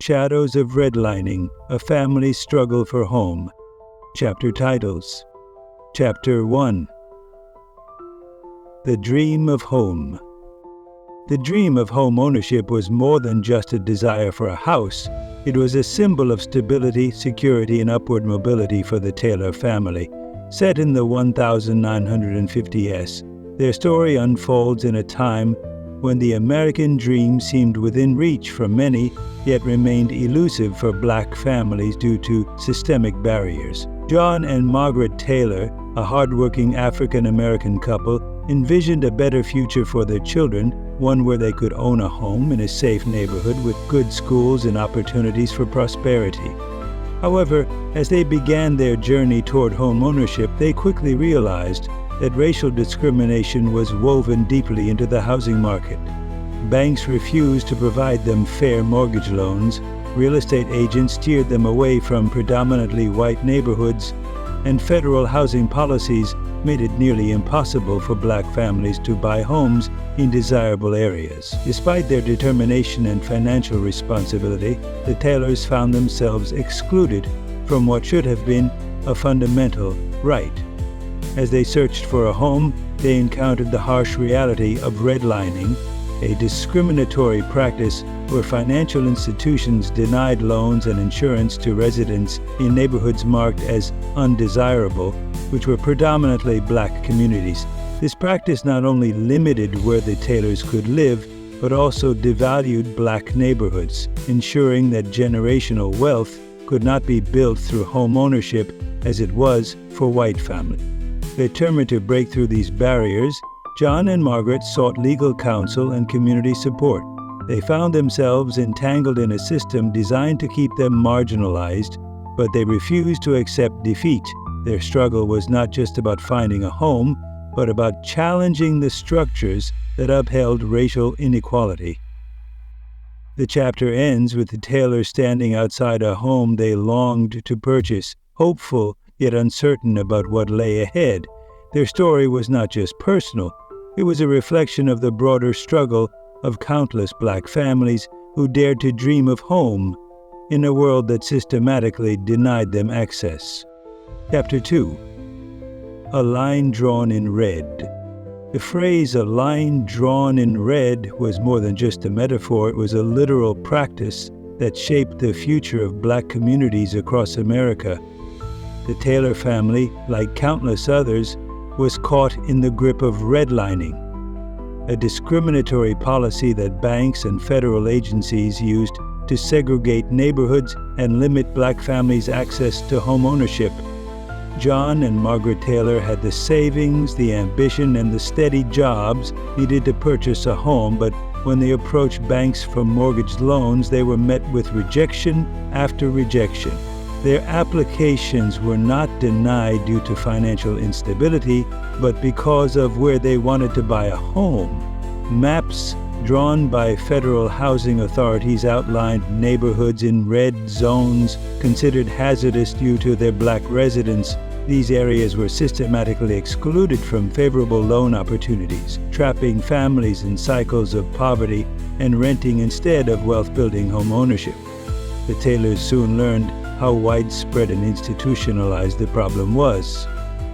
Shadows of Redlining, A Family's Struggle for Home. Chapter titles. Chapter 1. The Dream of Home. The dream of home ownership was more than just a desire for a house. It was a symbol of stability, security, and upward mobility for the Taylor family. Set in the 1950s, their story unfolds in a time when the American dream seemed within reach for many, yet remained elusive for Black families due to systemic barriers. John and Margaret Taylor, a hardworking African-American couple, envisioned a better future for their children, one where they could own a home in a safe neighborhood with good schools and opportunities for prosperity. However, as they began their journey toward home ownership, they quickly realized that racial discrimination was woven deeply into the housing market. Banks refused to provide them fair mortgage loans, real estate agents steered them away from predominantly white neighborhoods, and federal housing policies made it nearly impossible for Black families to buy homes in desirable areas. Despite their determination and financial responsibility, the Taylors found themselves excluded from what should have been a fundamental right. As they searched for a home, they encountered the harsh reality of redlining, a discriminatory practice where financial institutions denied loans and insurance to residents in neighborhoods marked as undesirable, which were predominantly Black communities. This practice not only limited where the Taylors could live, but also devalued Black neighborhoods, ensuring that generational wealth could not be built through home ownership as it was for white families. Determined to break through these barriers, John and Margaret sought legal counsel and community support. They found themselves entangled in a system designed to keep them marginalized, but they refused to accept defeat. Their struggle was not just about finding a home, but about challenging the structures that upheld racial inequality. The chapter ends with the Taylors standing outside a home they longed to purchase, hopeful yet uncertain about what lay ahead. Their story was not just personal, it was a reflection of the broader struggle of countless Black families who dared to dream of home in a world that systematically denied them access. Chapter 2. A Line Drawn in Red. The phrase "a line drawn in red" was more than just a metaphor, it was a literal practice that shaped the future of Black communities across America. The Taylor family, like countless others, was caught in the grip of redlining, a discriminatory policy that banks and federal agencies used to segregate neighborhoods and limit Black families' access to home ownership. John and Margaret Taylor had the savings, the ambition, and the steady jobs needed to purchase a home, but when they approached banks for mortgage loans, they were met with rejection after rejection. Their applications were not denied due to financial instability, but because of where they wanted to buy a home. Maps drawn by federal housing authorities outlined neighborhoods in red zones considered hazardous due to their Black residents. These areas were systematically excluded from favorable loan opportunities, trapping families in cycles of poverty and renting instead of wealth-building home ownership. The Taylors soon learned how widespread and institutionalized the problem was.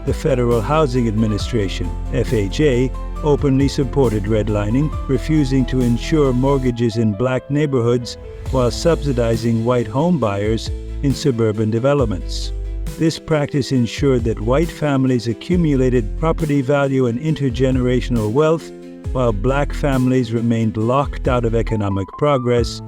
The Federal Housing Administration, FHA, openly supported redlining, refusing to insure mortgages in Black neighborhoods while subsidizing white home buyers in suburban developments. This practice ensured that white families accumulated property value and intergenerational wealth, while Black families remained locked out of economic progress.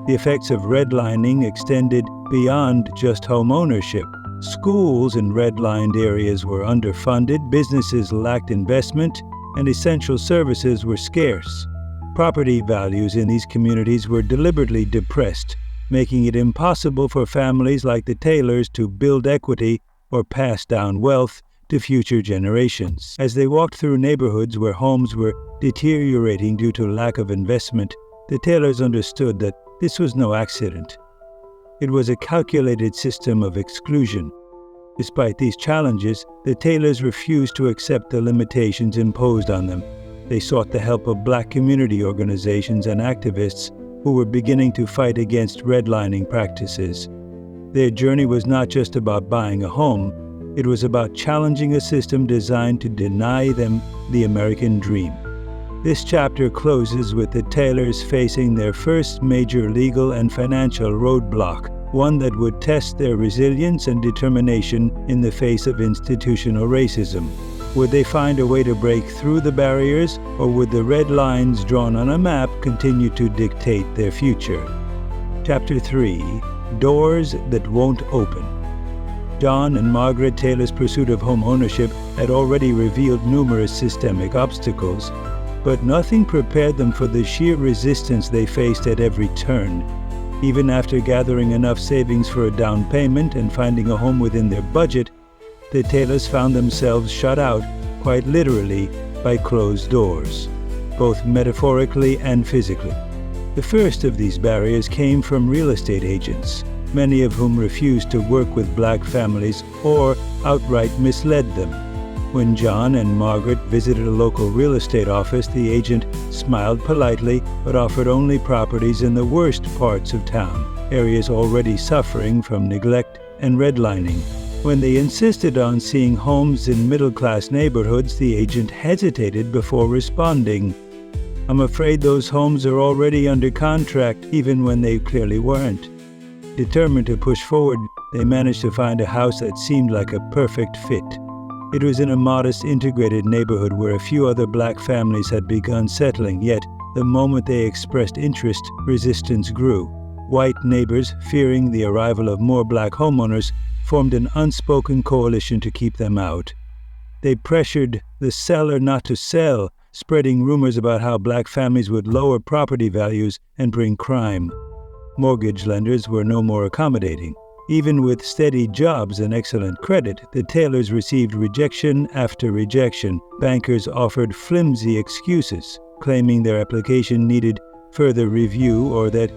The effects of redlining extended beyond just home ownership. Schools in redlined areas were underfunded, businesses lacked investment, and essential services were scarce. Property values in these communities were deliberately depressed, making it impossible for families like the Taylors to build equity or pass down wealth to future generations. As they walked through neighborhoods where homes were deteriorating due to lack of investment, the Taylors understood that this was no accident. It was a calculated system of exclusion. Despite these challenges, the Taylors refused to accept the limitations imposed on them. They sought the help of Black community organizations and activists who were beginning to fight against redlining practices. Their journey was not just about buying a home, it was about challenging a system designed to deny them the American dream. This chapter closes with the Taylors facing their first major legal and financial roadblock, one that would test their resilience and determination in the face of institutional racism. Would they find a way to break through the barriers, or would the red lines drawn on a map continue to dictate their future? Chapter 3: Doors That Won't Open. John and Margaret Taylor's pursuit of home ownership had already revealed numerous systemic obstacles, but nothing prepared them for the sheer resistance they faced at every turn. Even after gathering enough savings for a down payment and finding a home within their budget, the Taylors found themselves shut out, quite literally, by closed doors, both metaphorically and physically. The first of these barriers came from real estate agents, many of whom refused to work with black families or outright misled them. When John and Margaret visited a local real estate office, the agent smiled politely but offered only properties in the worst parts of town, areas already suffering from neglect and redlining. When they insisted on seeing homes in middle-class neighborhoods, the agent hesitated before responding. "I'm afraid those homes are already under contract," even when they clearly weren't. Determined to push forward, they managed to find a house that seemed like a perfect fit. It was in a modest, integrated neighborhood where a few other black families had begun settling, yet the moment they expressed interest, resistance grew. White neighbors, fearing the arrival of more black homeowners, formed an unspoken coalition to keep them out. They pressured the seller not to sell, spreading rumors about how black families would lower property values and bring crime. Mortgage lenders were no more accommodating. Even with steady jobs and excellent credit, the Taylors received rejection after rejection. Bankers offered flimsy excuses, claiming their application needed further review or that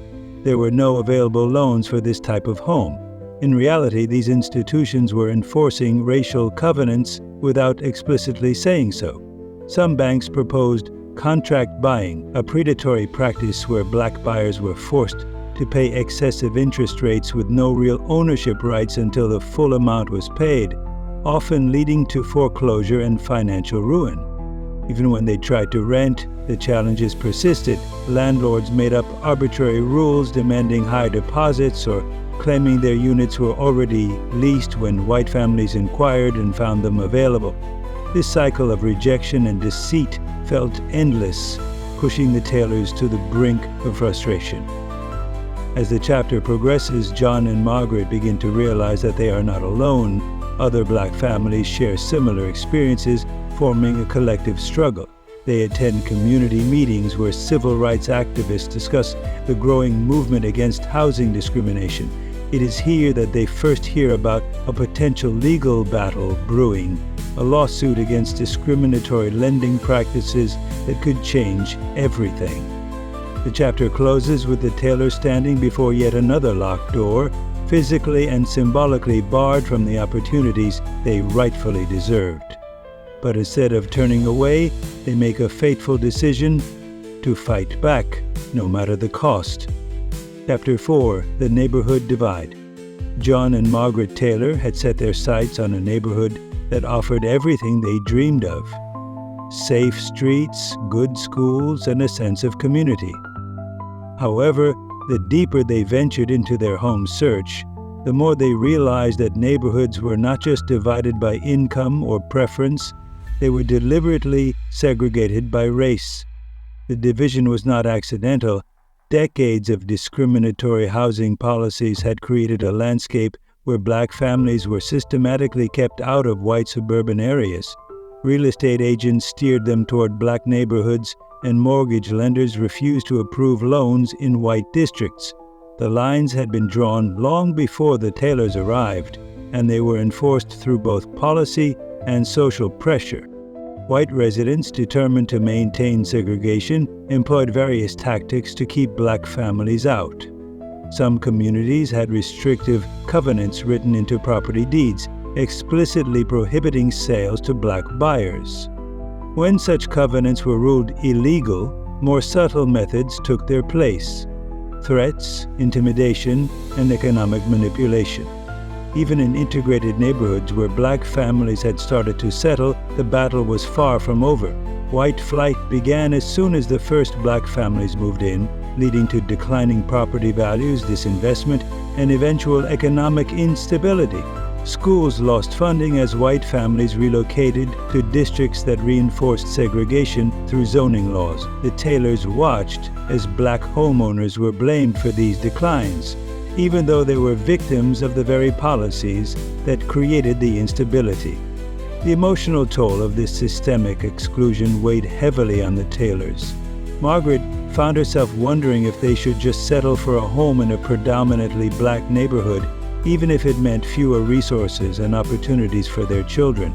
there were no available loans for this type of home. In reality, these institutions were enforcing racial covenants without explicitly saying so. Some banks proposed contract buying, a predatory practice where black buyers were forced to pay excessive interest rates with no real ownership rights until the full amount was paid, often leading to foreclosure and financial ruin. Even when they tried to rent, the challenges persisted. Landlords made up arbitrary rules demanding high deposits or claiming their units were already leased when white families inquired and found them available. This cycle of rejection and deceit felt endless, pushing the Taylors to the brink of frustration. As the chapter progresses, John and Margaret begin to realize that they are not alone. Other black families share similar experiences, forming a collective struggle. They attend community meetings where civil rights activists discuss the growing movement against housing discrimination. It is here that they first hear about a potential legal battle brewing, a lawsuit against discriminatory lending practices that could change everything. The chapter closes with the Taylors standing before yet another locked door, physically and symbolically barred from the opportunities they rightfully deserved. But instead of turning away, they make a fateful decision to fight back, no matter the cost. Chapter 4: The Neighborhood Divide. John and Margaret Taylor had set their sights on a neighborhood that offered everything they dreamed of: safe streets, good schools, and a sense of community. However, the deeper they ventured into their home search, the more they realized that neighborhoods were not just divided by income or preference, they were deliberately segregated by race. The division was not accidental. Decades of discriminatory housing policies had created a landscape where black families were systematically kept out of white suburban areas. Real estate agents steered them toward black neighborhoods, and mortgage lenders refused to approve loans in white districts. The lines had been drawn long before the Taylors arrived, and they were enforced through both policy and social pressure. White residents, determined to maintain segregation, employed various tactics to keep black families out. Some communities had restrictive covenants written into property deeds, explicitly prohibiting sales to black buyers. When such covenants were ruled illegal, more subtle methods took their place. threats, intimidation, and economic manipulation. Even in integrated neighborhoods where black families had started to settle, the battle was far from over. White flight began as soon as the first black families moved in, leading to declining property values, disinvestment, and eventual economic instability. Schools lost funding as white families relocated to districts that reinforced segregation through zoning laws. The Taylors watched as black homeowners were blamed for these declines, even though they were victims of the very policies that created the instability. The emotional toll of this systemic exclusion weighed heavily on the Taylors. Margaret found herself wondering if they should just settle for a home in a predominantly black neighborhood, even if it meant fewer resources and opportunities for their children.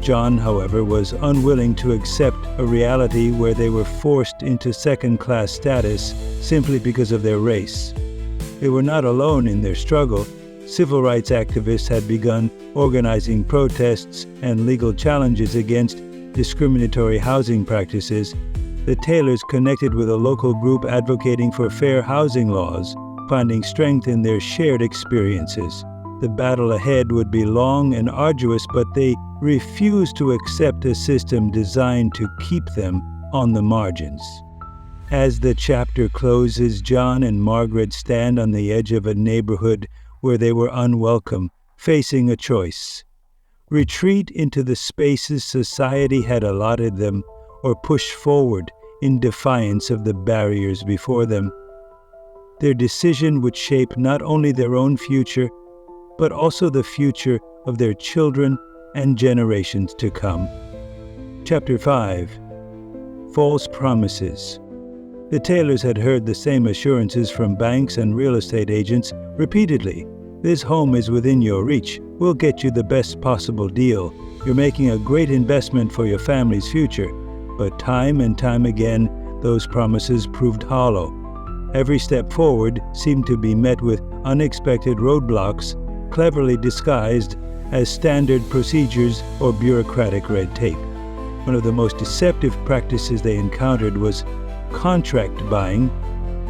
John, however, was unwilling to accept a reality where they were forced into second-class status simply because of their race. They were not alone in their struggle. Civil rights activists had begun organizing protests and legal challenges against discriminatory housing practices. The Taylors connected with a local group advocating for fair housing laws, finding strength in their shared experiences. The battle ahead would be long and arduous, but they refused to accept a system designed to keep them on the margins. As the chapter closes, John and Margaret stand on the edge of a neighborhood where they were unwelcome, facing a choice: retreat into the spaces society had allotted them, or push forward in defiance of the barriers before them. Their decision would shape not only their own future, but also the future of their children and generations to come. Chapter 5. False Promises. The Taylors had heard the same assurances from banks and real estate agents repeatedly. This home is within your reach. We'll get you the best possible deal. You're making a great investment for your family's future. But time and time again, those promises proved hollow. Every step forward seemed to be met with unexpected roadblocks, cleverly disguised as standard procedures or bureaucratic red tape. One of the most deceptive practices they encountered was contract buying.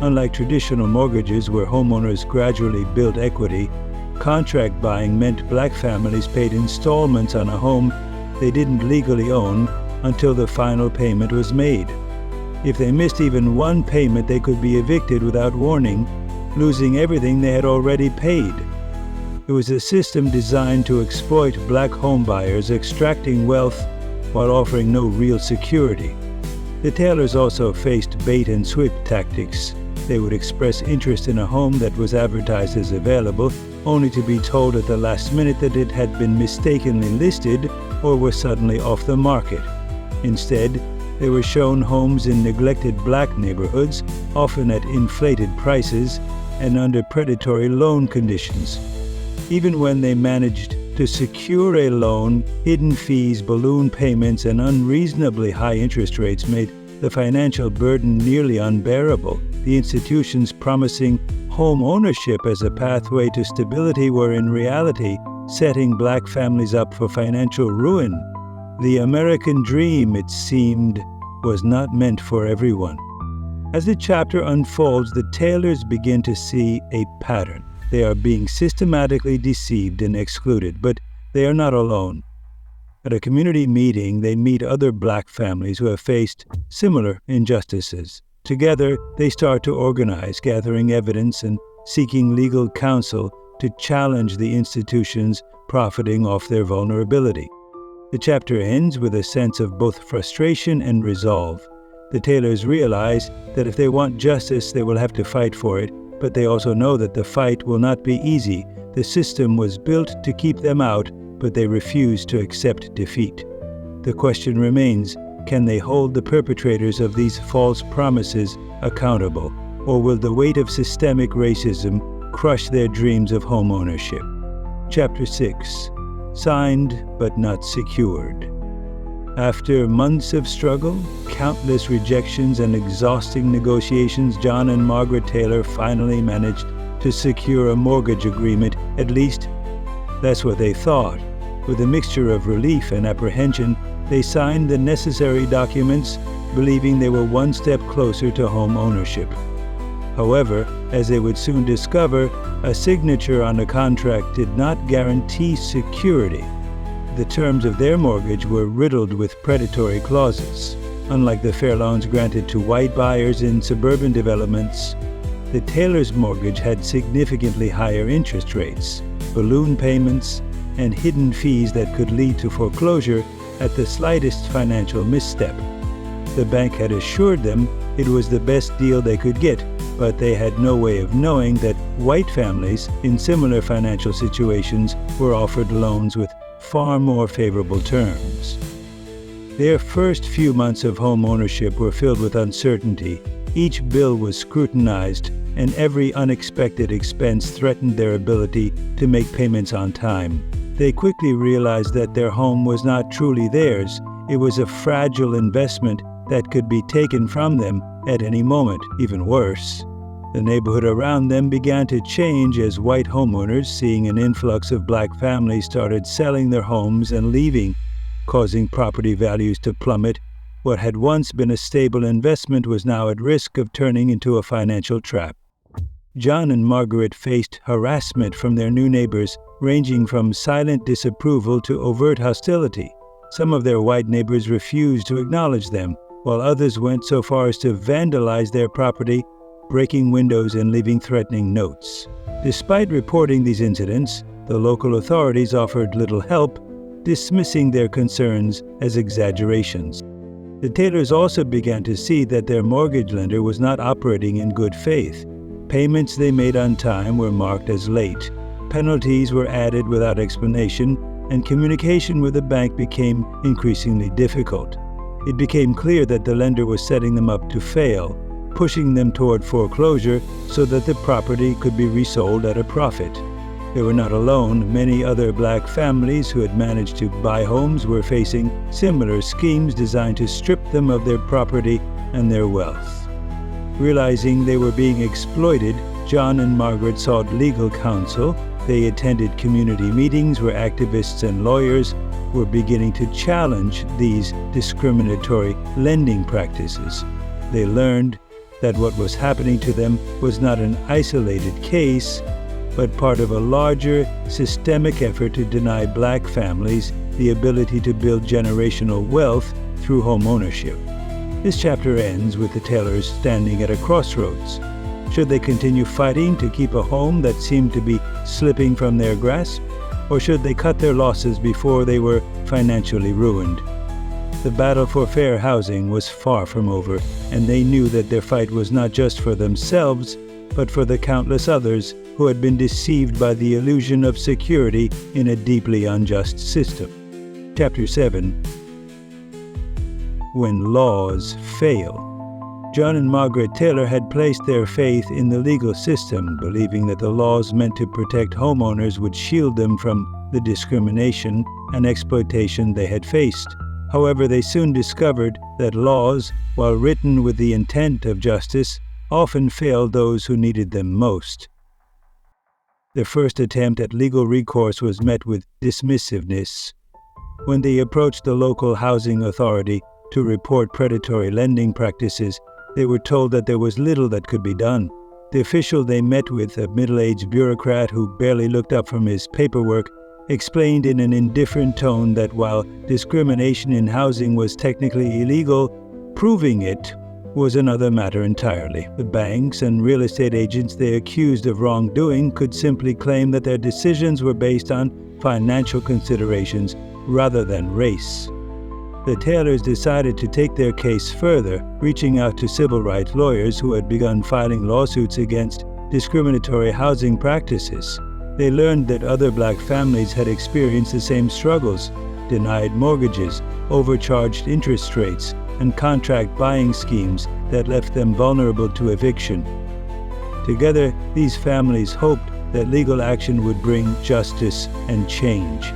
Unlike traditional mortgages where homeowners gradually built equity, contract buying meant black families paid installments on a home they didn't legally own until the final payment was made. If they missed even one payment, they could be evicted without warning, losing everything they had already paid. It was a system designed to exploit black homebuyers, extracting wealth while offering no real security. The Taylors also faced bait-and-switch tactics. They would express interest in a home that was advertised as available, only to be told at the last minute that it had been mistakenly listed or was suddenly off the market. Instead, they were shown homes in neglected black neighborhoods, often at inflated prices and under predatory loan conditions. Even when they managed to secure a loan, hidden fees, balloon payments, and unreasonably high interest rates made the financial burden nearly unbearable. The institutions promising home ownership as a pathway to stability were in reality setting black families up for financial ruin. The American dream, it seemed, was not meant for everyone. As the chapter unfolds, the Taylors begin to see a pattern. They are being systematically deceived and excluded, but they are not alone. At a community meeting, they meet other black families who have faced similar injustices. Together, they start to organize, gathering evidence and seeking legal counsel to challenge the institutions profiting off their vulnerability. The chapter ends with a sense of both frustration and resolve. The Taylors realize that if they want justice, they will have to fight for it, but they also know that the fight will not be easy. The system was built to keep them out, but they refuse to accept defeat. The question remains, can they hold the perpetrators of these false promises accountable, or will the weight of systemic racism crush their dreams of home ownership? Chapter 6. Signed but not secured. After months of struggle, countless rejections, and exhausting negotiations, John and Margaret Taylor finally managed to secure a mortgage agreement. At least, that's what they thought. With a mixture of relief and apprehension, they signed the necessary documents, believing they were one step closer to home ownership. However, as they would soon discover, a signature on a contract did not guarantee security. The terms of their mortgage were riddled with predatory clauses. Unlike the fair loans granted to white buyers in suburban developments, the Taylor's mortgage had significantly higher interest rates, balloon payments, and hidden fees that could lead to foreclosure at the slightest financial misstep. The bank had assured them it was the best deal they could get, but they had no way of knowing that white families in similar financial situations were offered loans with far more favorable terms. Their first few months of home ownership were filled with uncertainty. Each bill was scrutinized, and every unexpected expense threatened their ability to make payments on time. They quickly realized that their home was not truly theirs. It was a fragile investment that could be taken from them at any moment. Even worse, the neighborhood around them began to change as white homeowners, seeing an influx of black families, started selling their homes and leaving, causing property values to plummet. What had once been a stable investment was now at risk of turning into a financial trap. John and Margaret faced harassment from their new neighbors, ranging from silent disapproval to overt hostility. Some of their white neighbors refused to acknowledge them, while others went so far as to vandalize their property, breaking windows and leaving threatening notes. Despite reporting these incidents, the local authorities offered little help, dismissing their concerns as exaggerations. The Taylors also began to see that their mortgage lender was not operating in good faith. Payments they made on time were marked as late. Penalties were added without explanation, and communication with the bank became increasingly difficult. It became clear that the lender was setting them up to fail, pushing them toward foreclosure so that the property could be resold at a profit. They were not alone. Many other black families who had managed to buy homes were facing similar schemes designed to strip them of their property and their wealth. Realizing they were being exploited, John and Margaret sought legal counsel. They attended community meetings where activists and lawyers were beginning to challenge these discriminatory lending practices. They learned that what was happening to them was not an isolated case, but part of a larger, systemic effort to deny black families the ability to build generational wealth through home ownership. This chapter ends with the Taylors standing at a crossroads. Should they continue fighting to keep a home that seemed to be slipping from their grasp, or should they cut their losses before they were financially ruined? The battle for fair housing was far from over, and they knew that their fight was not just for themselves, but for the countless others who had been deceived by the illusion of security in a deeply unjust system. Chapter 7. When laws fail. John and Margaret Taylor had placed their faith in the legal system, believing that the laws meant to protect homeowners would shield them from the discrimination and exploitation they had faced. However, they soon discovered that laws, while written with the intent of justice, often failed those who needed them most. Their first attempt at legal recourse was met with dismissiveness. When they approached the local housing authority to report predatory lending practices, they were told that there was little that could be done. The official they met with, a middle-aged bureaucrat who barely looked up from his paperwork, explained in an indifferent tone that while discrimination in housing was technically illegal, proving it was another matter entirely. The banks and real estate agents they accused of wrongdoing could simply claim that their decisions were based on financial considerations rather than race. The Taylors decided to take their case further, reaching out to civil rights lawyers who had begun filing lawsuits against discriminatory housing practices. They learned that other black families had experienced the same struggles: denied mortgages, overcharged interest rates, and contract buying schemes that left them vulnerable to eviction. Together, these families hoped that legal action would bring justice and change.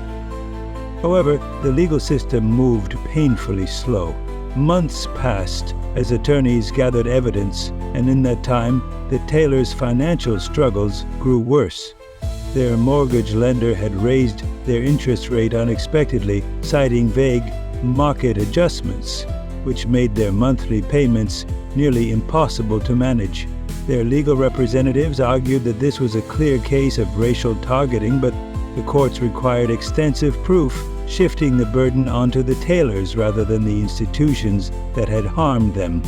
However, the legal system moved painfully slow. Months passed as attorneys gathered evidence, and in that time, the Taylors' financial struggles grew worse. Their mortgage lender had raised their interest rate unexpectedly, citing vague market adjustments, which made their monthly payments nearly impossible to manage. Their legal representatives argued that this was a clear case of racial targeting, but the courts required extensive proof, shifting the burden onto the Taylors rather than the institutions that had harmed them.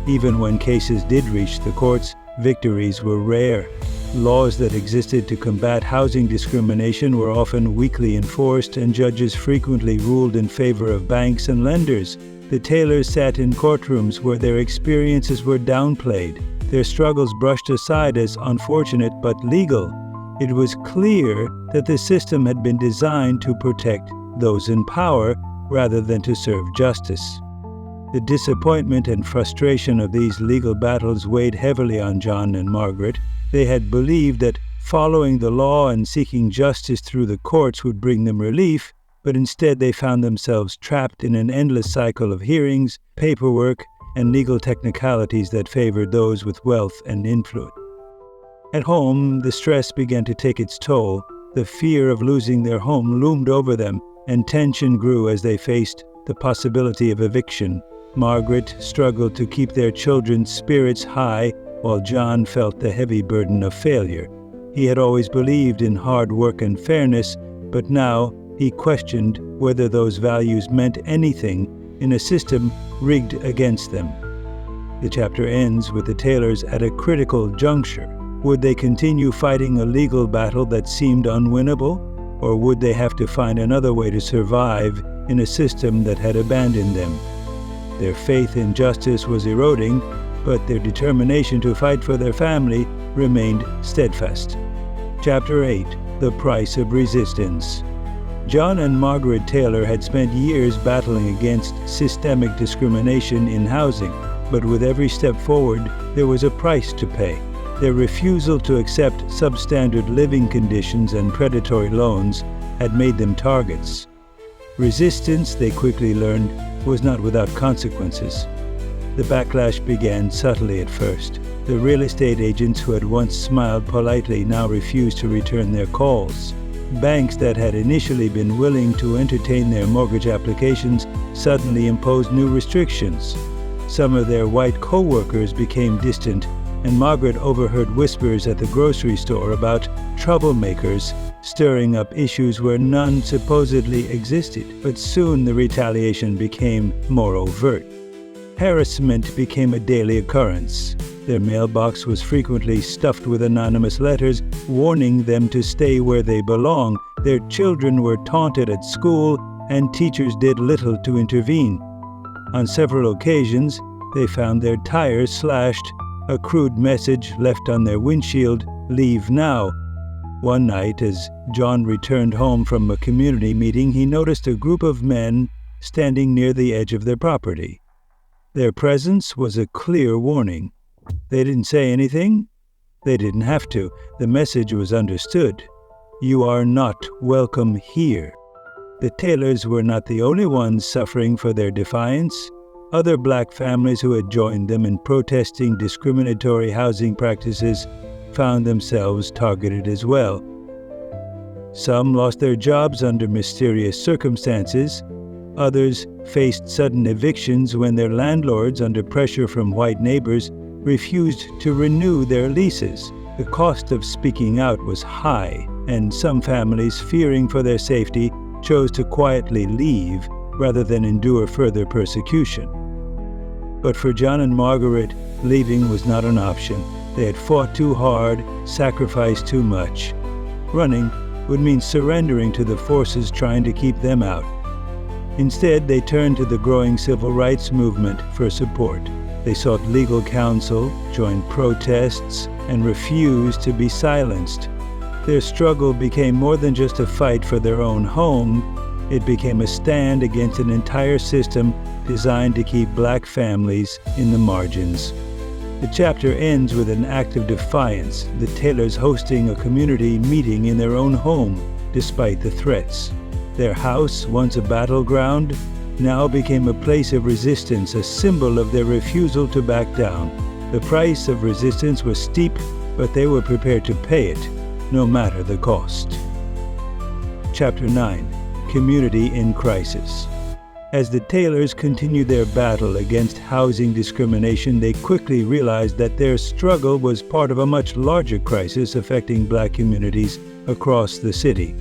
Even when cases did reach the courts, victories were rare. Laws that existed to combat housing discrimination were often weakly enforced, and judges frequently ruled in favor of banks and lenders. The Taylors sat in courtrooms where their experiences were downplayed, their struggles brushed aside as unfortunate but legal. It was clear that the system had been designed to protect those in power rather than to serve justice. The disappointment and frustration of these legal battles weighed heavily on John and Margaret. They had believed that following the law and seeking justice through the courts would bring them relief, but instead they found themselves trapped in an endless cycle of hearings, paperwork, and legal technicalities that favored those with wealth and influence. At home, the stress began to take its toll. The fear of losing their home loomed over them, and tension grew as they faced the possibility of eviction. Margaret struggled to keep their children's spirits high, while John felt the heavy burden of failure. He had always believed in hard work and fairness, but now he questioned whether those values meant anything in a system rigged against them. The chapter ends with the Taylors at a critical juncture. Would they continue fighting a legal battle that seemed unwinnable, or would they have to find another way to survive in a system that had abandoned them? Their faith in justice was eroding, but their determination to fight for their family remained steadfast. Chapter 8. The Price of Resistance. John and Margaret Taylor had spent years battling against systemic discrimination in housing, but with every step forward, there was a price to pay. Their refusal to accept substandard living conditions and predatory loans had made them targets. Resistance, they quickly learned, was not without consequences. The backlash began subtly at first. The real estate agents who had once smiled politely now refused to return their calls. Banks that had initially been willing to entertain their mortgage applications suddenly imposed new restrictions. Some of their white co-workers became distant, and Margaret overheard whispers at the grocery store about troublemakers stirring up issues where none supposedly existed. But soon the retaliation became more overt. Harassment became a daily occurrence. Their mailbox was frequently stuffed with anonymous letters warning them to stay where they belong. Their children were taunted at school, and teachers did little to intervene. On several occasions, they found their tires slashed, a crude message left on their windshield, "Leave now." One night, as John returned home from a community meeting, he noticed a group of men standing near the edge of their property. Their presence was a clear warning. They didn't say anything. They didn't have to. The message was understood. You are not welcome here. The Taylors were not the only ones suffering for their defiance. Other black families who had joined them in protesting discriminatory housing practices found themselves targeted as well. Some lost their jobs under mysterious circumstances. Others faced sudden evictions when their landlords, under pressure from white neighbors, refused to renew their leases. The cost of speaking out was high, and some families, fearing for their safety, chose to quietly leave rather than endure further persecution. But for John and Margaret, leaving was not an option. They had fought too hard, sacrificed too much. Running would mean surrendering to the forces trying to keep them out. Instead, they turned to the growing civil rights movement for support. They sought legal counsel, joined protests, and refused to be silenced. Their struggle became more than just a fight for their own home. It became a stand against an entire system designed to keep black families in the margins. The chapter ends with an act of defiance, the Taylors hosting a community meeting in their own home, despite the threats. Their house, once a battleground, now became a place of resistance, a symbol of their refusal to back down. The price of resistance was steep, but they were prepared to pay it, no matter the cost. Chapter 9. Community in Crisis. As the Taylors continued their battle against housing discrimination, they quickly realized that their struggle was part of a much larger crisis affecting Black communities across the city.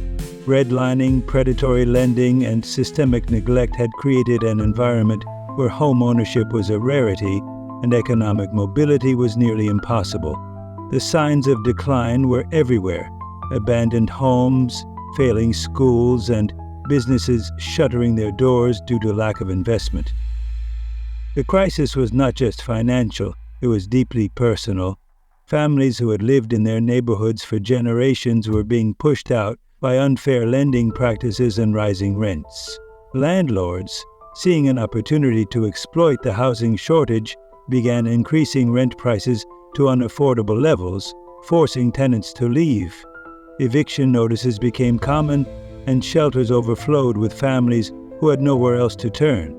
Redlining, predatory lending, and systemic neglect had created an environment where homeownership was a rarity and economic mobility was nearly impossible. The signs of decline were everywhere: abandoned homes, failing schools, and businesses shuttering their doors due to lack of investment. The crisis was not just financial, it was deeply personal. Families who had lived in their neighborhoods for generations were being pushed out by unfair lending practices and rising rents. Landlords, seeing an opportunity to exploit the housing shortage, began increasing rent prices to unaffordable levels, forcing tenants to leave. Eviction notices became common, and shelters overflowed with families who had nowhere else to turn.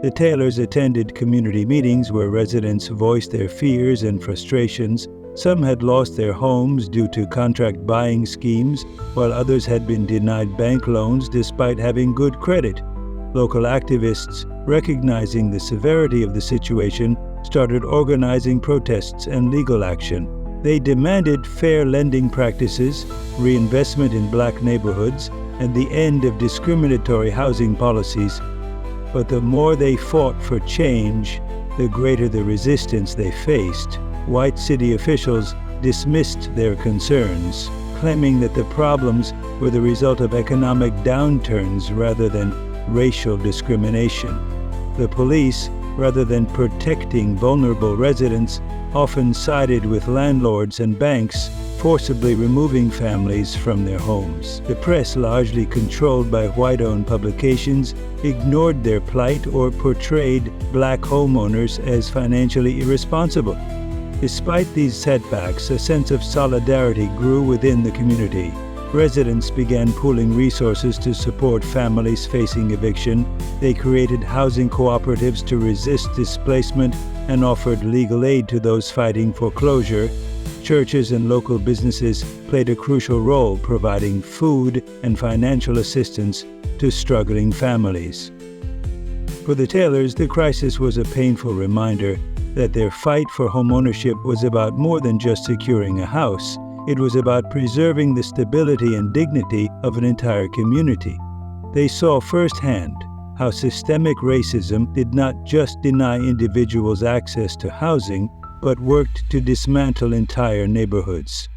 The Taylors attended community meetings where residents voiced their fears and frustrations. Some had lost their homes due to contract buying schemes, while others had been denied bank loans despite having good credit. Local activists, recognizing the severity of the situation, started organizing protests and legal action. They demanded fair lending practices, reinvestment in Black neighborhoods, and the end of discriminatory housing policies. But the more they fought for change, the greater the resistance they faced. White city officials dismissed their concerns, claiming that the problems were the result of economic downturns rather than racial discrimination. The police, rather than protecting vulnerable residents, often sided with landlords and banks, forcibly removing families from their homes. The press, largely controlled by white-owned publications, ignored their plight or portrayed Black homeowners as financially irresponsible. Despite these setbacks, a sense of solidarity grew within the community. Residents began pooling resources to support families facing eviction. They created housing cooperatives to resist displacement and offered legal aid to those fighting foreclosure. Churches and local businesses played a crucial role, providing food and financial assistance to struggling families. For the Taylors, the crisis was a painful reminder that their fight for homeownership was about more than just securing a house. It was about preserving the stability and dignity of an entire community. They saw firsthand how systemic racism did not just deny individuals access to housing, but worked to dismantle entire neighborhoods.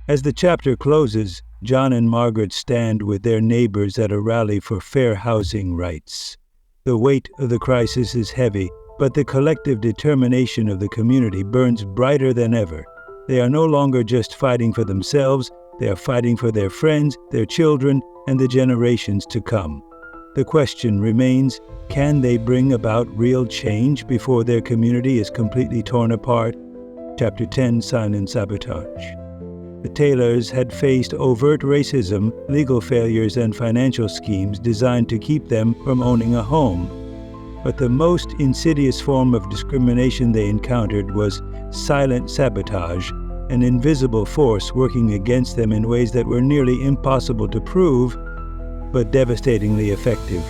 As the chapter closes, John and Margaret stand with their neighbors at a rally for fair housing rights. The weight of the crisis is heavy, but the collective determination of the community burns brighter than ever. They are no longer just fighting for themselves, they are fighting for their friends, their children, and the generations to come. The question remains, can they bring about real change before their community is completely torn apart? Chapter 10, Silent Sabotage. The Taylors had faced overt racism, legal failures, and financial schemes designed to keep them from owning a home. But the most insidious form of discrimination they encountered was silent sabotage, an invisible force working against them in ways that were nearly impossible to prove, but devastatingly effective.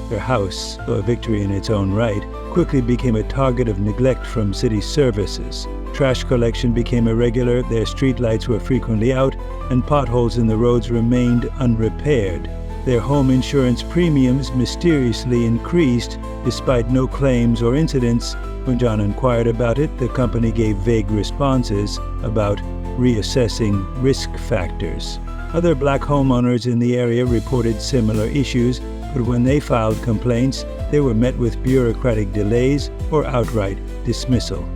Their house, though a victory in its own right, quickly became a target of neglect from city services. Trash collection became irregular, their streetlights were frequently out, and potholes in the roads remained unrepaired. Their home insurance premiums mysteriously increased despite no claims or incidents. When John inquired about it, the company gave vague responses about reassessing risk factors. Other Black homeowners in the area reported similar issues, but when they filed complaints, they were met with bureaucratic delays or outright dismissal.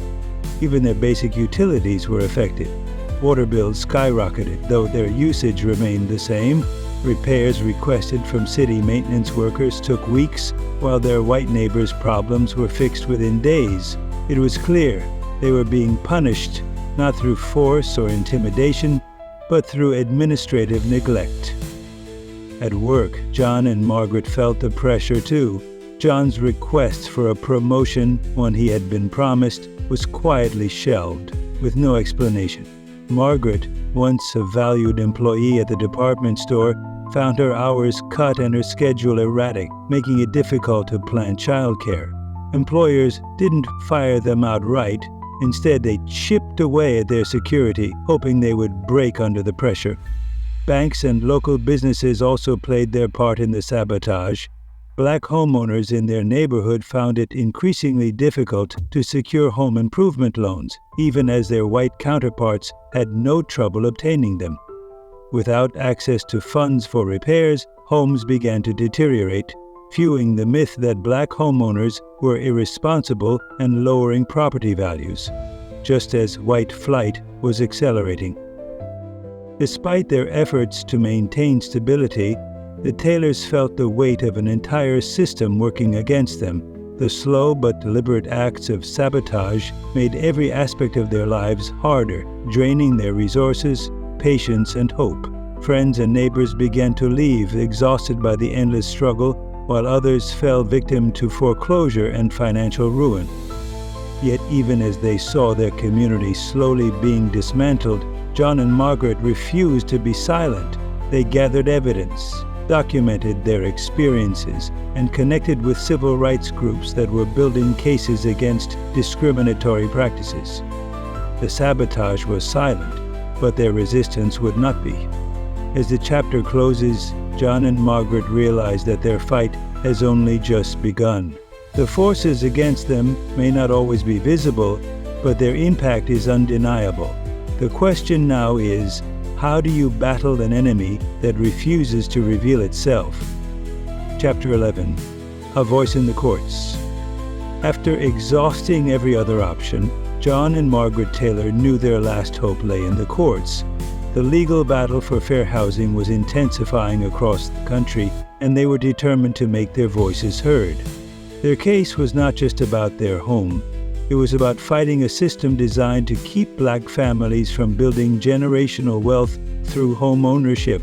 Even their basic utilities were affected. Water bills skyrocketed, though their usage remained the same. Repairs requested from city maintenance workers took weeks, while their white neighbors' problems were fixed within days. It was clear they were being punished, not through force or intimidation, but through administrative neglect. At work, John and Margaret felt the pressure too. John's request for a promotion, one he had been promised, was quietly shelved, with no explanation. Margaret, once a valued employee at the department store, found her hours cut and her schedule erratic, making it difficult to plan childcare. Employers didn't fire them outright. Instead, they chipped away at their security, hoping they would break under the pressure. Banks and local businesses also played their part in the sabotage. Black homeowners in their neighborhood found it increasingly difficult to secure home improvement loans, even as their white counterparts had no trouble obtaining them. Without access to funds for repairs, homes began to deteriorate, fueling the myth that black homeowners were irresponsible and lowering property values, just as white flight was accelerating. Despite their efforts to maintain stability, the Taylors felt the weight of an entire system working against them. The slow but deliberate acts of sabotage made every aspect of their lives harder, draining their resources, patience, and hope. Friends and neighbors began to leave, exhausted by the endless struggle, while others fell victim to foreclosure and financial ruin. Yet even as they saw their community slowly being dismantled, John and Margaret refused to be silent. They gathered evidence, documented their experiences, and connected with civil rights groups that were building cases against discriminatory practices. The sabotage was silent, but their resistance would not be. As the chapter closes, John and Margaret realize that their fight has only just begun. The forces against them may not always be visible, but their impact is undeniable. The question now is, how do you battle an enemy that refuses to reveal itself? Chapter 11. A Voice in the Courts. After exhausting every other option, John and Margaret Taylor knew their last hope lay in the courts. The legal battle for fair housing was intensifying across the country, and they were determined to make their voices heard. Their case was not just about their home. It was about fighting a system designed to keep black families from building generational wealth through home ownership.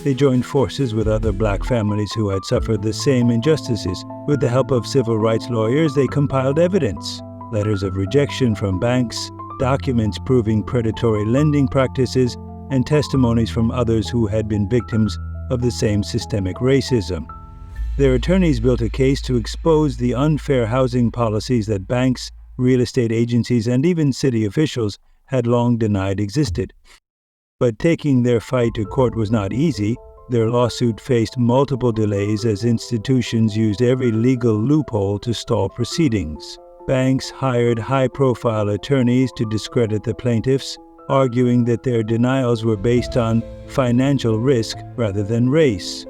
They joined forces with other black families who had suffered the same injustices. With the help of civil rights lawyers, they compiled evidence, letters of rejection from banks, documents proving predatory lending practices, and testimonies from others who had been victims of the same systemic racism. Their attorneys built a case to expose the unfair housing policies that banks, real estate agencies, and even city officials had long denied existed. But taking their fight to court was not easy. Their lawsuit faced multiple delays as institutions used every legal loophole to stall proceedings. Banks hired high-profile attorneys to discredit the plaintiffs, arguing that their denials were based on financial risk rather than race.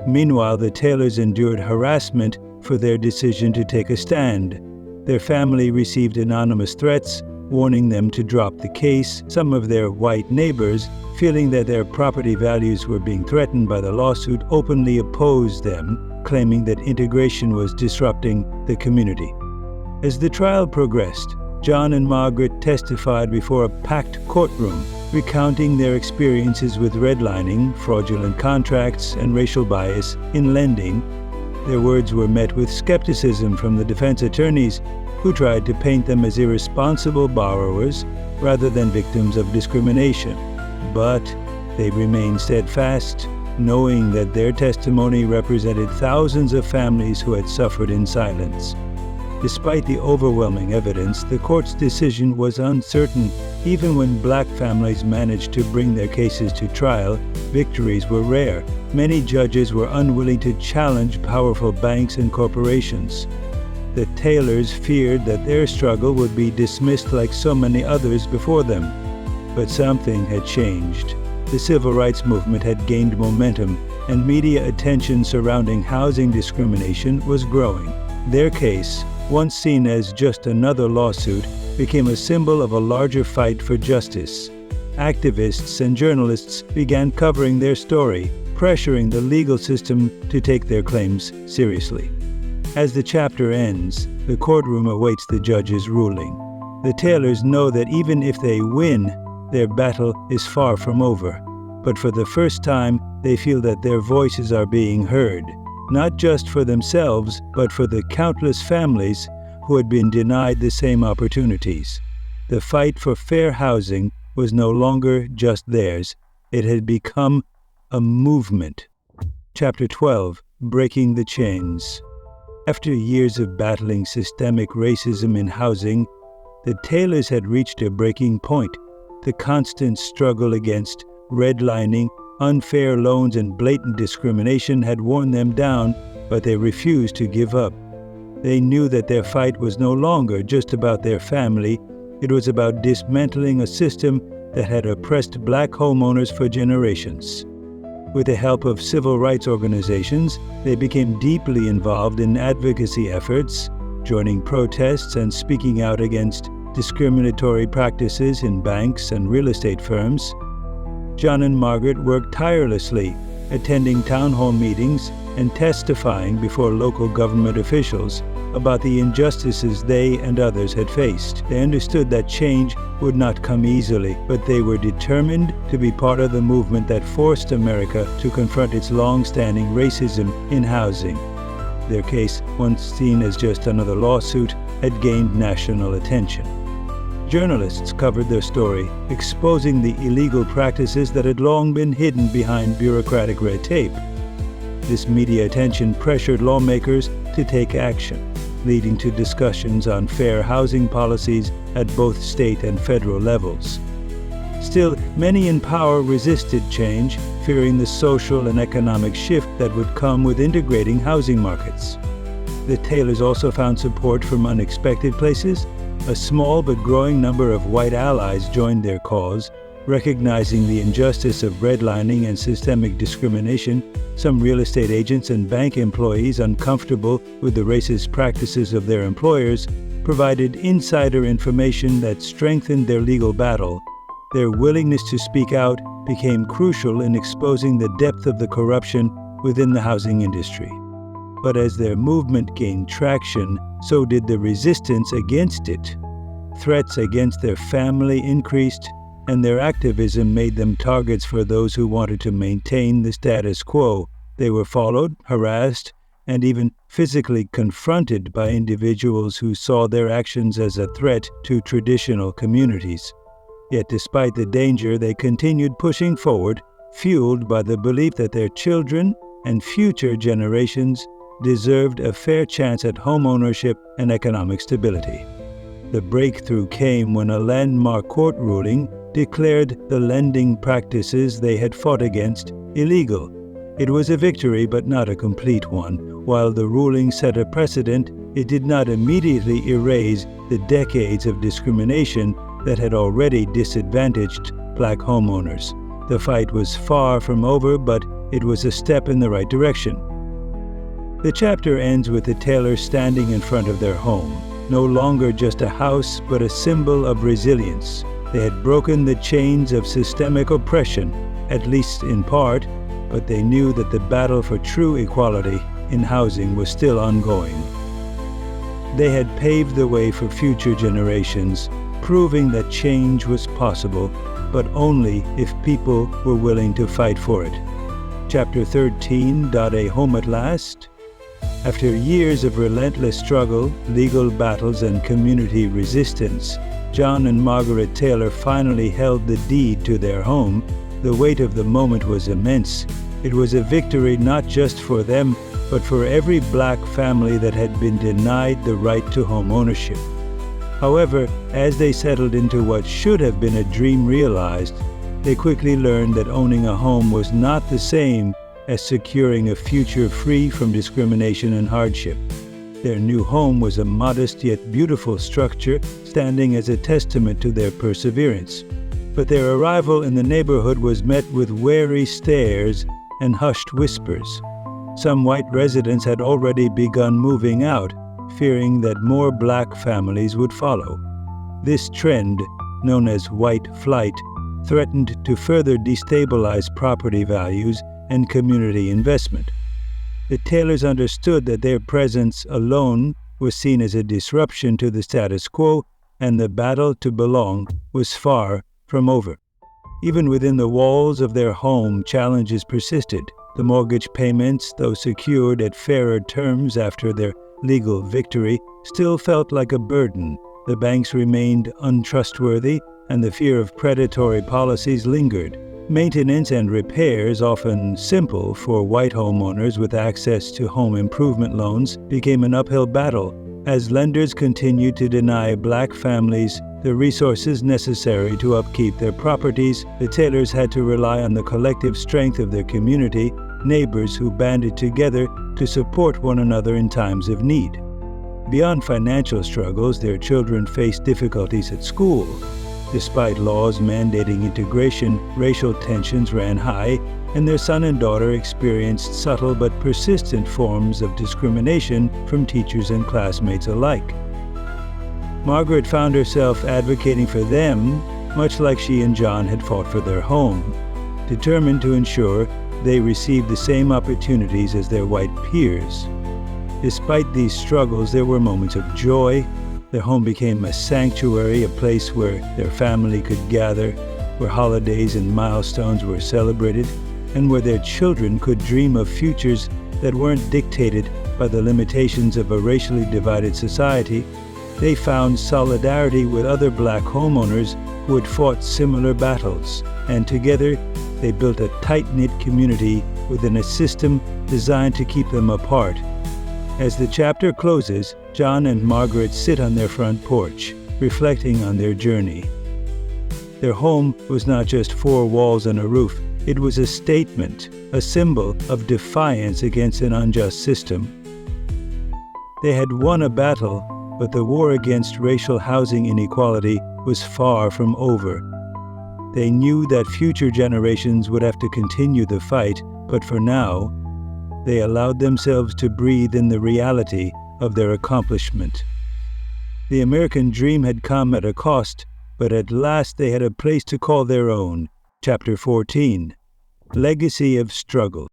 Meanwhile, the Taylors endured harassment for their decision to take a stand. Their family received anonymous threats, warning them to drop the case. Some of their white neighbors, feeling that their property values were being threatened by the lawsuit, openly opposed them, claiming that integration was disrupting the community. As the trial progressed, John and Margaret testified before a packed courtroom, recounting their experiences with redlining, fraudulent contracts, and racial bias in lending. Their words were met with skepticism from the defense attorneys, who tried to paint them as irresponsible borrowers rather than victims of discrimination. But they remained steadfast, knowing that their testimony represented thousands of families who had suffered in silence. Despite the overwhelming evidence, the court's decision was uncertain. Even when black families managed to bring their cases to trial, victories were rare. Many judges were unwilling to challenge powerful banks and corporations. The Taylors feared that their struggle would be dismissed like so many others before them. But something had changed. The civil rights movement had gained momentum, and media attention surrounding housing discrimination was growing. Their case, once seen as just another lawsuit, became a symbol of a larger fight for justice. Activists and journalists began covering their story, pressuring the legal system to take their claims seriously. As the chapter ends, the courtroom awaits the judge's ruling. The Taylors know that even if they win, their battle is far from over. But for the first time, they feel that their voices are being heard, not just for themselves, but for the countless families who had been denied the same opportunities. The fight for fair housing was no longer just theirs. It had become a movement. Chapter 12: Breaking the Chains. After years of battling systemic racism in housing, the Taylors had reached a breaking point. The constant struggle against redlining, unfair loans, and blatant discrimination had worn them down, but they refused to give up. They knew that their fight was no longer just about their family. It was about dismantling a system that had oppressed Black homeowners for generations. With the help of civil rights organizations, they became deeply involved in advocacy efforts, joining protests and speaking out against discriminatory practices in banks and real estate firms. John and Margaret worked tirelessly, attending town hall meetings and testifying before local government officials about the injustices they and others had faced. They understood that change would not come easily, but they were determined to be part of the movement that forced America to confront its long-standing racism in housing. Their case, once seen as just another lawsuit, had gained national attention. Journalists covered their story, exposing the illegal practices that had long been hidden behind bureaucratic red tape. This media attention pressured lawmakers to take action, leading to discussions on fair housing policies at both state and federal levels. Still, many in power resisted change, fearing the social and economic shift that would come with integrating housing markets. The Taylors also found support from unexpected places. A small but growing number of white allies joined their cause, recognizing the injustice of redlining and systemic discrimination. Some real estate agents and bank employees, uncomfortable with the racist practices of their employers, provided insider information that strengthened their legal battle. Their willingness to speak out became crucial in exposing the depth of the corruption within the housing industry. But as their movement gained traction, so did the resistance against it. Threats against their family increased, and their activism made them targets for those who wanted to maintain the status quo. They were followed, harassed, and even physically confronted by individuals who saw their actions as a threat to traditional communities. Yet despite the danger, they continued pushing forward, fueled by the belief that their children and future generations deserved a fair chance at homeownership and economic stability. The breakthrough came when a landmark court ruling declared the lending practices they had fought against illegal. It was a victory, but not a complete one. While the ruling set a precedent, it did not immediately erase the decades of discrimination that had already disadvantaged Black homeowners. The fight was far from over, but it was a step in the right direction. The chapter ends with the Taylors standing in front of their home, no longer just a house, but a symbol of resilience. They had broken the chains of systemic oppression, at least in part, but they knew that the battle for true equality in housing was still ongoing. They had paved the way for future generations, proving that change was possible, but only if people were willing to fight for it. Chapter 13: A Home at Last. After years of relentless struggle, legal battles, and community resistance, John and Margaret Taylor finally held the deed to their home. The weight of the moment was immense. It was a victory not just for them, but for every Black family that had been denied the right to home ownership. However, as they settled into what should have been a dream realized, they quickly learned that owning a home was not the same as securing a future free from discrimination and hardship. Their new home was a modest yet beautiful structure, standing as a testament to their perseverance. But their arrival in the neighborhood was met with wary stares and hushed whispers. Some white residents had already begun moving out, fearing that more Black families would follow. This trend, known as white flight, threatened to further destabilize property values and community investment. The Taylors understood that their presence alone was seen as a disruption to the status quo, and the battle to belong was far from over. Even within the walls of their home, challenges persisted. The mortgage payments, though secured at fairer terms after their legal victory, still felt like a burden. The banks remained untrustworthy, and the fear of predatory policies lingered. Maintenance and repairs, often simple for white homeowners with access to home improvement loans, became an uphill battle as lenders continued to deny black families the resources necessary to upkeep their properties. The Taylors had to rely on the collective strength of their community, neighbors who banded together to support one another in times of need. Beyond financial struggles, their children faced difficulties at school. Despite laws mandating integration, racial tensions ran high, and their son and daughter experienced subtle but persistent forms of discrimination from teachers and classmates alike. Margaret found herself advocating for them, much like she and John had fought for their home, determined to ensure they received the same opportunities as their white peers. Despite these struggles, there were moments of joy. Their home became a sanctuary, a place where their family could gather, where holidays and milestones were celebrated, and where their children could dream of futures that weren't dictated by the limitations of a racially divided society. They found solidarity with other black homeowners who had fought similar battles, and together they built a tight-knit community within a system designed to keep them apart. As the chapter closes, John and Margaret sit on their front porch, reflecting on their journey. Their home was not just four walls and a roof. It was a statement, a symbol of defiance against an unjust system. They had won a battle, but the war against racial housing inequality was far from over. They knew that future generations would have to continue the fight, but for now, they allowed themselves to breathe in the reality of their accomplishment. The American dream had come at a cost, but at last they had a place to call their own. Chapter 14. Legacy of Struggle.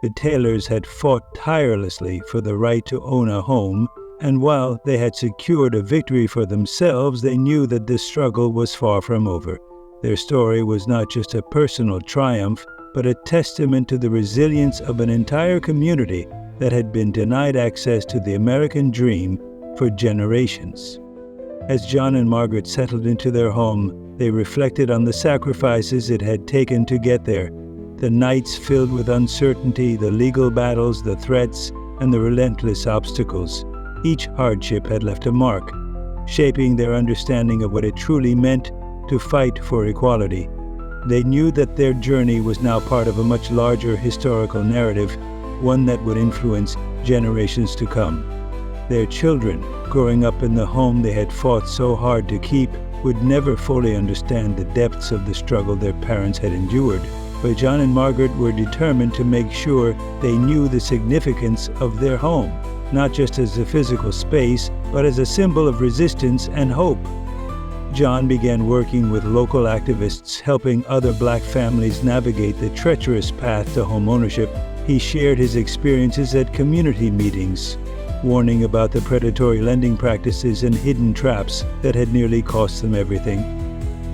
The Taylors had fought tirelessly for the right to own a home, and while they had secured a victory for themselves, they knew that this struggle was far from over. Their story was not just a personal triumph, but a testament to the resilience of an entire community that had been denied access to the American dream for generations. As John and Margaret settled into their home, they reflected on the sacrifices it had taken to get there. The nights filled with uncertainty, the legal battles, the threats, and the relentless obstacles. Each hardship had left a mark, shaping their understanding of what it truly meant to fight for equality. They knew that their journey was now part of a much larger historical narrative, one that would influence generations to come. Their children, growing up in the home they had fought so hard to keep, would never fully understand the depths of the struggle their parents had endured. But John and Margaret were determined to make sure they knew the significance of their home, not just as a physical space, but as a symbol of resistance and hope. John began working with local activists, helping other black families navigate the treacherous path to homeownership. He shared his experiences at community meetings, warning about the predatory lending practices and hidden traps that had nearly cost them everything.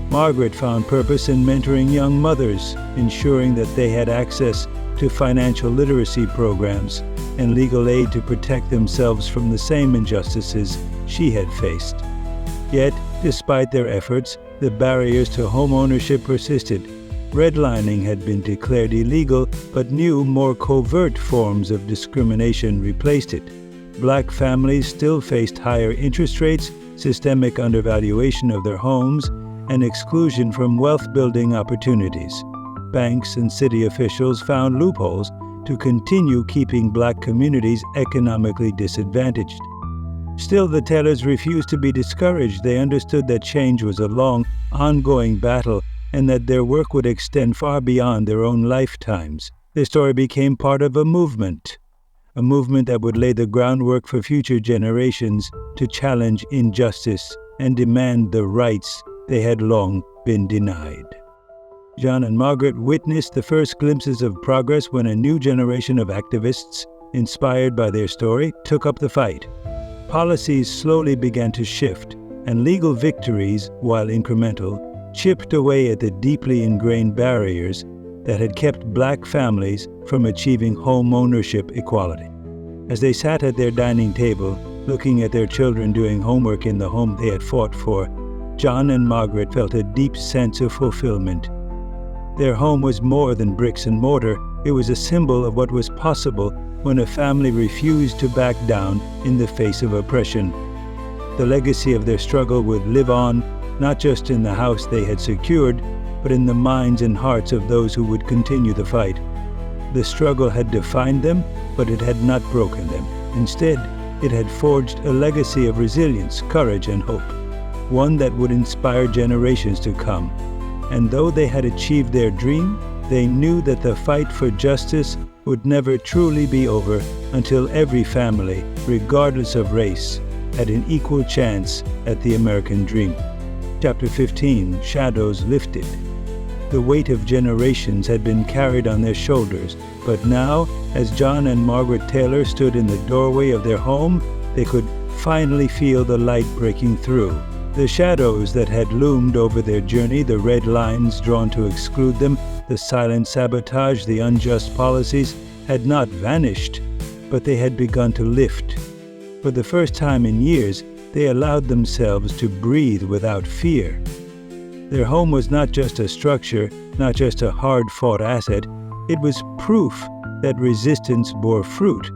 Margaret found purpose in mentoring young mothers, ensuring that they had access to financial literacy programs and legal aid to protect themselves from the same injustices she had faced. Yet, despite their efforts, the barriers to homeownership persisted. Redlining had been declared illegal, but new, more covert forms of discrimination replaced it. Black families still faced higher interest rates, systemic undervaluation of their homes, and exclusion from wealth-building opportunities. Banks and city officials found loopholes to continue keeping black communities economically disadvantaged. Still, the Taylors refused to be discouraged. They understood that change was a long, ongoing battle and that their work would extend far beyond their own lifetimes. Their story became part of a movement that would lay the groundwork for future generations to challenge injustice and demand the rights they had long been denied. John and Margaret witnessed the first glimpses of progress when a new generation of activists, inspired by their story, took up the fight. Policies slowly began to shift, and legal victories, while incremental, chipped away at the deeply ingrained barriers that had kept black families from achieving home ownership equality. As they sat at their dining table, looking at their children doing homework in the home they had fought for, John and Margaret felt a deep sense of fulfillment. Their home was more than bricks and mortar. It was a symbol of what was possible when a family refused to back down in the face of oppression. The legacy of their struggle would live on, not just in the house they had secured, but in the minds and hearts of those who would continue the fight. The struggle had defined them, but it had not broken them. Instead, it had forged a legacy of resilience, courage, and hope, one that would inspire generations to come. And though they had achieved their dream, they knew that the fight for justice would never truly be over until every family, regardless of race, had an equal chance at the American dream. Chapter 15, Shadows Lifted. The weight of generations had been carried on their shoulders, but now, as John and Margaret Taylor stood in the doorway of their home, they could finally feel the light breaking through. The shadows that had loomed over their journey, the red lines drawn to exclude them, the silent sabotage, the unjust policies, had not vanished, but they had begun to lift. For the first time in years, they allowed themselves to breathe without fear. Their home was not just a structure, not just a hard-fought asset. It was proof that resistance bore fruit.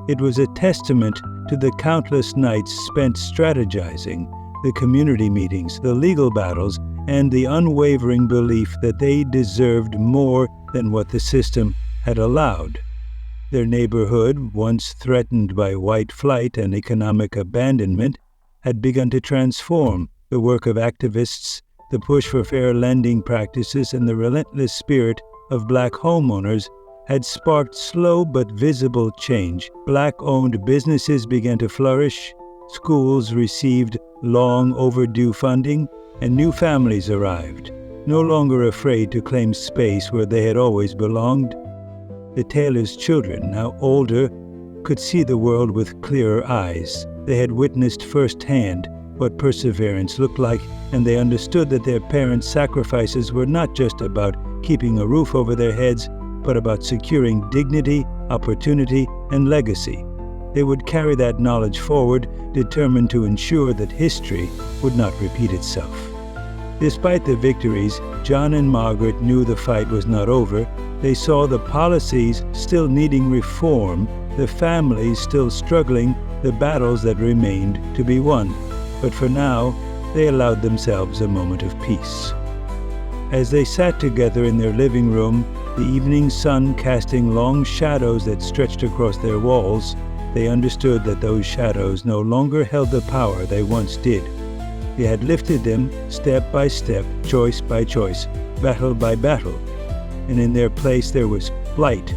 It was a testament to the countless nights spent strategizing, the community meetings, the legal battles, and the unwavering belief that they deserved more than what the system had allowed. Their neighborhood, once threatened by white flight and economic abandonment, had begun to transform. The work of activists, the push for fair lending practices, and the relentless spirit of Black homeowners had sparked slow but visible change. Black-owned businesses began to flourish, schools received long overdue funding, and new families arrived, no longer afraid to claim space where they had always belonged. The Taylors' children, now older, could see the world with clearer eyes. They had witnessed firsthand what perseverance looked like, and they understood that their parents' sacrifices were not just about keeping a roof over their heads, but about securing dignity, opportunity, and legacy. They would carry that knowledge forward, determined to ensure that history would not repeat itself. Despite the victories, John and Margaret knew the fight was not over. They saw the policies still needing reform, the families still struggling, the battles that remained to be won. But for now, they allowed themselves a moment of peace. As they sat together in their living room, the evening sun casting long shadows that stretched across their walls, they understood that those shadows no longer held the power they once did. They had lifted them step by step, choice by choice, battle by battle, and in their place there was flight,